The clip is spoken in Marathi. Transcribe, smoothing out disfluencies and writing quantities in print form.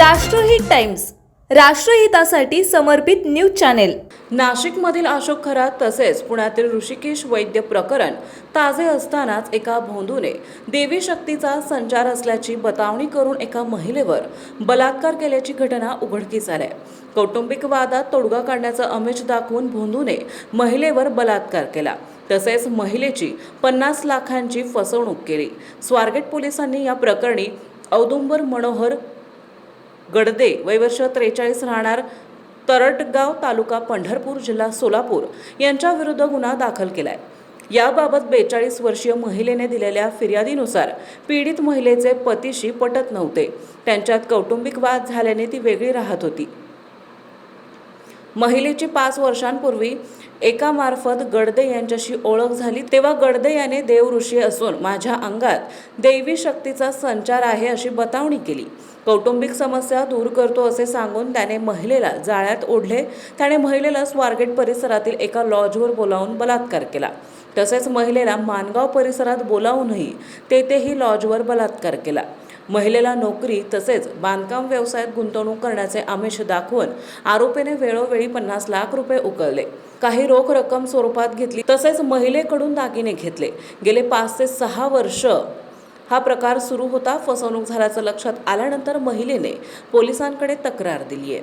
राष्ट्रहित टाइम्स, राष्ट्रहितासाठी समर्पित न्यूज चॅनेल। नाशिकमधील अशोक खरात तसेच पुण्यातील ऋषिकेश वैद्य प्रकरण ताजे असतानाच एका भोंदूने देवी शक्तीचा संचार असल्याची बतावणी करून एका महिलेवर बलात्कार केल्याची घटना उघडकीस आली। कौटुंबिक वादात तोडगा काढण्याचं आमिष दाखवून भोंदूने महिलेवर बलात्कार केला तसेच महिलेची 50 लाखांची फसवणूक केली। स्वारगेट पोलिसांनी या प्रकरणी औदुंबर मनोहर गडदे वय वर्ष 43 राहणार तरटगाव तालुका पंढरपूर जिल्हा सोलापूर यांच्या विरुद्ध गुन्हा दाखल केलाय। याबाबत 42 वर्षीय महिलेने दिलेल्या फिर्यादीनुसार पीडित महिलेचे पतीशी पटत नव्हते। त्यांच्यात कौटुंबिक वाद झाल्याने ती वेगळी राहत होती। महिलेची 5 वर्षांपूर्वी एकामार्फत गडदे यांच्याशी ओळख झाली, तेव्हा गडदे याने देवऋषी असून माझ्या अंगात दैवी शक्तीचा संचार आहे अशी बतावणी केली। कौटुंबिक समस्या दूर करतो असे सांगून त्याने महिलेला जाळ्यात ओढले। त्याने महिलेला स्वारगेट परिसरातील एका लॉजवर बोलावून बलात्कार केला। तसेच महिलेला मानगाव परिसरात बोलावूनही तेथेही लॉजवर बलात्कार केला। महिलेला नोकरी तसेच बांधकाम व्यवसायात गुंतवणूक करण्याचे आमिष दाखवून आरोपीने वेळोवेळी 50 लाख रुपये उकळले, काही रोख रक्कम स्वरूपात घेतली तसेच महिलेकडून दागिने घेतले। गेले 5 ते 6 वर्ष हा प्रकार सुरू होता। फसवणूक झाल्याचं लक्षात आल्यानंतर महिलेने पोलिसांकडे तक्रार दिली आहे।